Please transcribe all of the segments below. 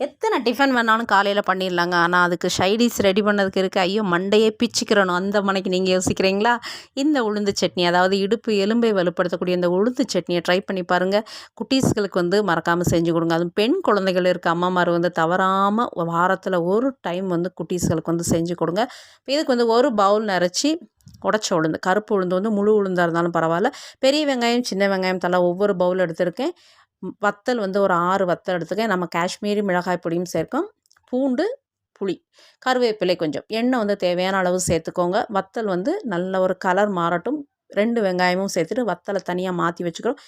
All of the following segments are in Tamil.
எத்தனை டிஃபன் வேணாலும் காலையில் பண்ணிடலாங்க. ஆனால் அதுக்கு சைடிஷ் ரெடி பண்ணதுக்கு இருக்குது. ஐயோ மண்டையே பிச்சுக்கிறணும் அந்த மணிக்கு நீங்கள் யோசிக்கிறீங்களா? இந்த உளுந்து சட்னி, அதாவது இடுப்பு எலும்பை வலுப்படுத்தக்கூடிய இந்த உளுந்து சட்னியை ட்ரை பண்ணி பாருங்கள். குட்டீஸ்களுக்கு வந்து மறக்காமல் செஞ்சு கொடுங்க. அதுவும் பெண் குழந்தைகள் இருக்க அம்மாமார் வந்து தவறாமல் வாரத்தில் ஒரு டைம் வந்து குட்டீஸ்களுக்கு வந்து செஞ்சு கொடுங்க. இதுக்கு வந்து ஒரு பவுல் நிறச்சி உடச்ச உளுந்து, கருப்பு உளுந்து வந்து முழு உளுந்தாக இருந்தாலும் பரவாயில்ல. பெரிய வெங்காயம் சின்ன வெங்காயம் தலா ஒவ்வொரு பவுல் எடுத்திருக்கேன். வத்தல் வந்து ஒரு 6 வத்தல் எடுத்துக்கேன். நம்ம காஷ்மீரி மிளகாய் பொடியும் சேர்க்கும். பூண்டு, புளி, கருவேப்பிலை கொஞ்சம், எண்ணெய் வந்து தேவையான அளவு சேர்த்துக்கோங்க. வத்தல் வந்து நல்ல ஒரு கலர் மாறட்டும். 2 வெங்காயமும் சேர்த்துட்டு வத்தலை தனியாக மாற்றி வச்சுக்கிறோம்.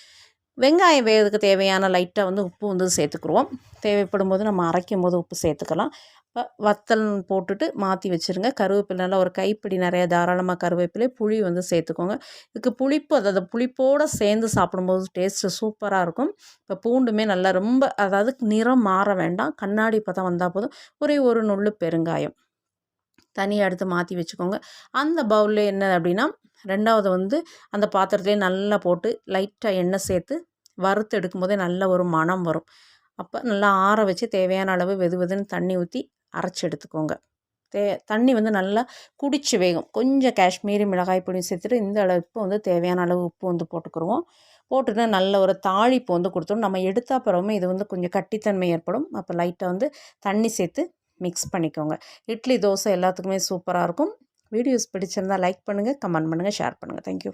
வெங்காயம் வேகிறதுக்கு தேவையான லைட்டாக வந்து உப்பு வந்து சேர்த்துக்குருவோம். தேவைப்படும் போது நம்ம அரைக்கும் போது உப்பு சேர்த்துக்கலாம். வத்தல் போட்டுட்டு மாற்றி வச்சுருங்க. கருவேப்பிலை நல்லா ஒரு கைப்பிடி நிறைய தாராளமாக கருவேப்பிலை, புளி வந்து சேர்த்துக்கோங்க. இதுக்கு புளிப்பு, அதாவது புளிப்போடு சேர்ந்து சாப்பிடும்போது டேஸ்ட்டு சூப்பராக இருக்கும். இப்போ பூண்டுமே நல்லா ரொம்ப, அதாவது நிறம் மாற வேண்டாம், கண்ணாடி பதம் வந்தால் போதும். ஒரே ஒரு நுள்ளு பெருங்காயம் தனியாக எடுத்து மாற்றி வச்சுக்கோங்க. அந்த பவுலில் என்ன அப்படின்னா, 2வது வந்து அந்த பாத்திரத்துலேயே நல்லா போட்டு லைட்டாக எண்ணெய் சேர்த்து வறுத்து எடுக்கும்போதே நல்ல ஒரு மணம் வரும். அப்போ நல்லா ஆற வச்சு தேவையான அளவு வெது வெதுன்னு தண்ணி ஊற்றி அரைச்சி எடுத்துக்கோங்க. தண்ணி வந்து நல்லா குடிச்சு வேகும். கொஞ்சம் காஷ்மீரி மிளகாய் பொடி சேர்த்துட்டு இந்த அளவுக்கு வந்து தேவையான அளவு உப்பு வந்து போட்டுக்கிடுவோம். போட்டுட்டு நல்ல ஒரு தாளிப்பு வந்து கொடுத்துரும். நம்ம எடுத்த அப்புறமே இது வந்து கொஞ்சம் கட்டித்தன்மை ஏற்படும். அப்போ லைட்டாக வந்து தண்ணி சேர்த்து மிக்ஸ் பண்ணிக்கோங்க. இட்லி, தோசை எல்லாத்துக்குமே சூப்பராக இருக்கும். வீடியோஸ் பிடிச்சிருந்தால் லைக் பண்ணுங்கள், கமெண்ட் பண்ணுங்கள், ஷேர் பண்ணுங்கள். தேங்க்யூ.